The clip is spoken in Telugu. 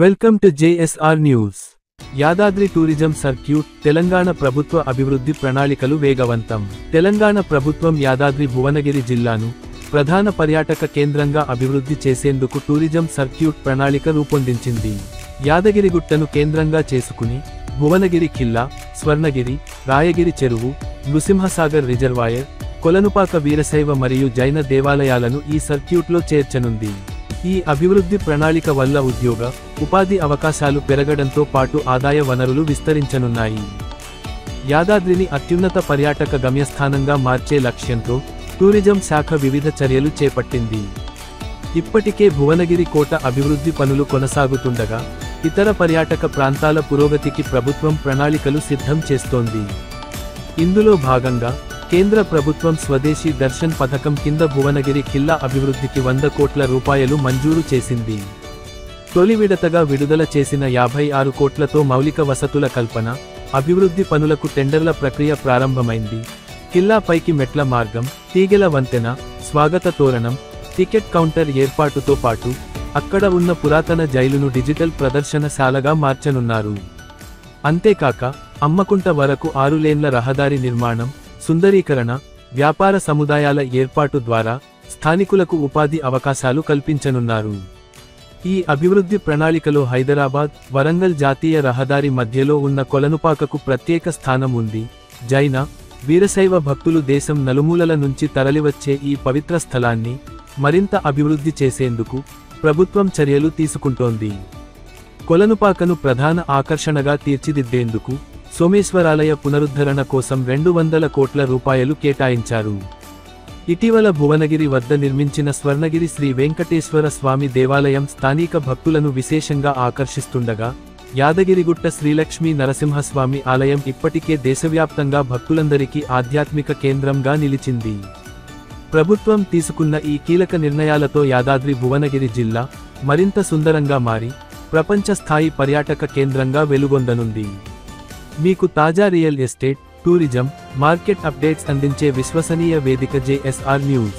Welcome to JSR news. Yadadri tourism circuit Telangana ప్రభుత్వ అభివృద్ధి ప్రణాళికలు వేగవంతం. తెలంగాణ ప్రభుత్వం యాదాద్రి భువనగిరి జిల్లాను ప్రధాన పర్యాటక కేంద్రంగా అభివృద్ధి చేసేందుకు టూరిజం సర్క్యూట్ ప్రణాళిక రూపొందించింది. యాదగిరిగుట్టను కేంద్రంగా చేసుకుని భువనగిరి ఖిల్లా, స్వర్ణగిరి, రాయగిరి చెరువు, నృసింహసాగర్ రిజర్వాయర్, కొలనుపాక వీరశైవ మరియు జైన దేవాలయాలను ఈ సర్క్యూట్లో చేర్చనుంది. ఈ అభివృద్ధి ప్రణాళిక వల్ల ఉద్యోగ, ఉపాధి అవకాశాలు పెరగడంతో పాటు ఆదాయ వనరులు విస్తరించనున్నాయి. యాదాద్రిని అత్యున్నత పర్యాటక గమ్యస్థానంగా మార్చే లక్ష్యంతో టూరిజం శాఖ వివిధ చర్యలు చేపట్టింది. ఇప్పటికే భువనగిరి కోట అభివృద్ధి పనులు కొనసాగుతుండగా ఇతర పర్యాటక ప్రాంతాల పురోగతికి ప్రభుత్వం ప్రణాళికలు సిద్ధం చేస్తోంది. ఇందులో భాగంగా కేంద్ర ప్రభుత్వం స్వదేశీ దర్శన్ పథకం కింద భువనగిరి ఖిల్లా అభివృద్ధికి 100 కోట్ల రూపాయలు మంజూరు చేసింది. తొలి విడతగా విడుదల చేసిన 56 కోట్లతో మౌలిక వసతుల కల్పన, అభివృద్ధి పనులకు టెండర్ల ప్రక్రియ ప్రారంభమైంది. ఖిల్లా పైకి మెట్ల మార్గం, తీగెల వంతెన, స్వాగత తోరణం, టికెట్ కౌంటర్ ఏర్పాటుతో పాటు అక్కడ ఉన్న పురాతన జైలును డిజిటల్ ప్రదర్శనశాలగా మార్చనున్నారు. అంతేకాక అమ్మకుంట వరకు 6 లేన్ల రహదారి నిర్మాణం, సుందరీకరణ, వ్యాపార సముదాయాల ఏర్పాటు ద్వారా స్థానికులకు ఉపాధి అవకాశాలు కల్పించనున్నారు. ఈ అభివృద్ధి ప్రణాళికలో హైదరాబాద్, వరంగల్ జాతీయ రహదారి మధ్యలో ఉన్న కొలనుపాకకు ప్రత్యేక స్థానం ఉంది. జైన, వీరశైవ భక్తులు దేశం నలుమూలల నుంచి తరలివచ్చే ఈ పవిత్ర స్థలాన్ని మరింత అభివృద్ధి చేసేందుకు ప్రభుత్వం చర్యలు తీసుకుంటోంది. కొలనుపాకను ప్రధాన ఆకర్షణగా తీర్చిదిద్దేందుకు సోమేశ్వరాలయ పునరుద్ధరణ కోసం 200 కోట్ల రూపాయలు కేటాయించారు. ఇటీవల భువనగిరి వద్ద నిర్మించిన స్వర్ణగిరి శ్రీ వెంకటేశ్వర స్వామి దేవాలయం స్థానిక భక్తులను విశేషంగా ఆకర్షిస్తుండగా యాదగిరిగుట్ట శ్రీలక్ష్మీ నరసింహస్వామి ఆలయం ఇప్పటికే దేశవ్యాప్తంగా భక్తులందరికీ ఆధ్యాత్మిక కేంద్రంగా నిలిచింది. ప్రభుత్వం తీసుకున్న ఈ కీలక నిర్ణయాలతో యాదాద్రి భువనగిరి జిల్లా మరింత సుందరంగా మారి ప్రపంచ స్థాయి పర్యాటక కేంద్రంగా వెలుగొందనుంది. మీకు తాజా real estate, tourism, market updates అందించే విశ్వసనీయ వేదిక జేఎస్ఆర్ న్యూస్.